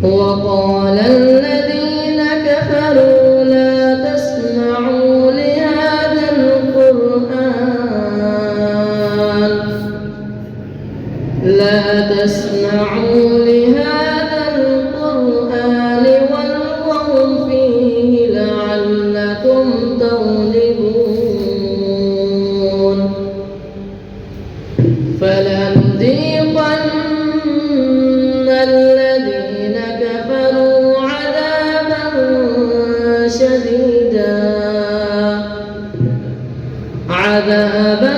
وقال الذين كفروا لا تسمعوا لهذا القرآن والغوا فيه لعلكم تغلبون فلنذيقن الذين كفروا عذابا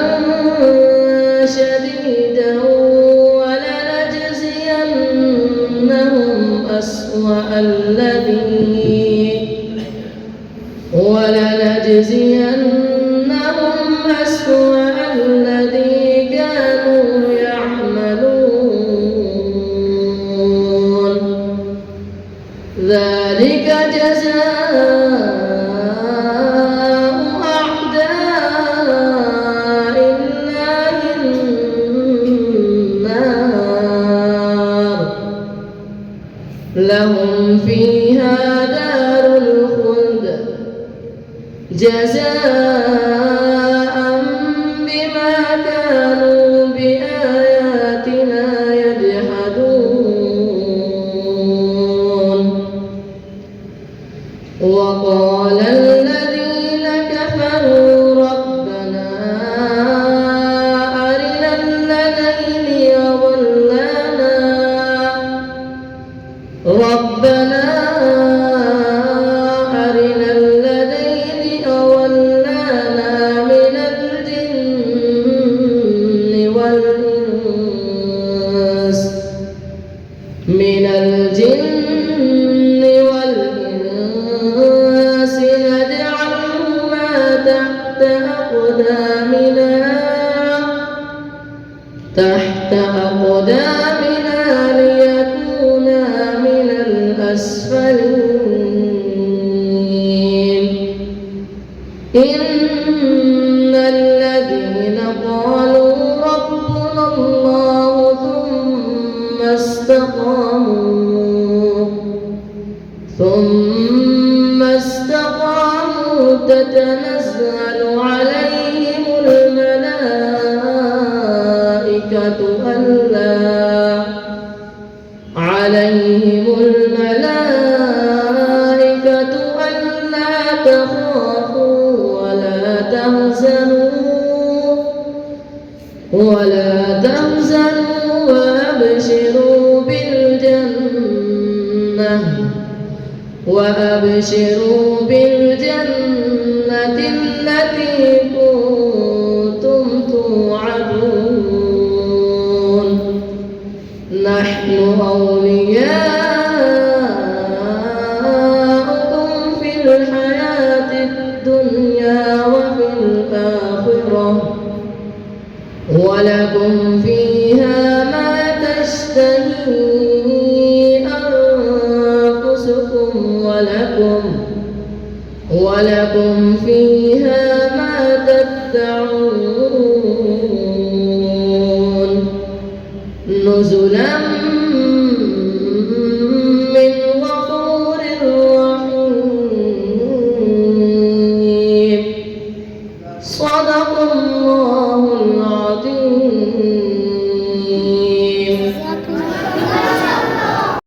شديدا ولنجزينهم أسوأ الذي كانوا يعملون ذلك جزاء أعداء الله النار لهم فيها دار الخلد جزاء بما كانوا بآياتنا يجحدون وقال الذين كفروا ربنا أرنا الذين أضلانا من الجن والإنس نجعلهما تحت أقدامنا ليكونا من الأسفلين إن الذين قالوا ربنا الله ثم استقاموا تتنزل عليهم الملائكة ألا تخافوا ولا تحزنوا وأبشروا بالجنة التي كنتم توعدون نحن أولياؤكم في الحياة الدنيا وفي الآخرة ولكم فيها ما تشتهي أنفسكم ولكم فيها ما تدعون نزلا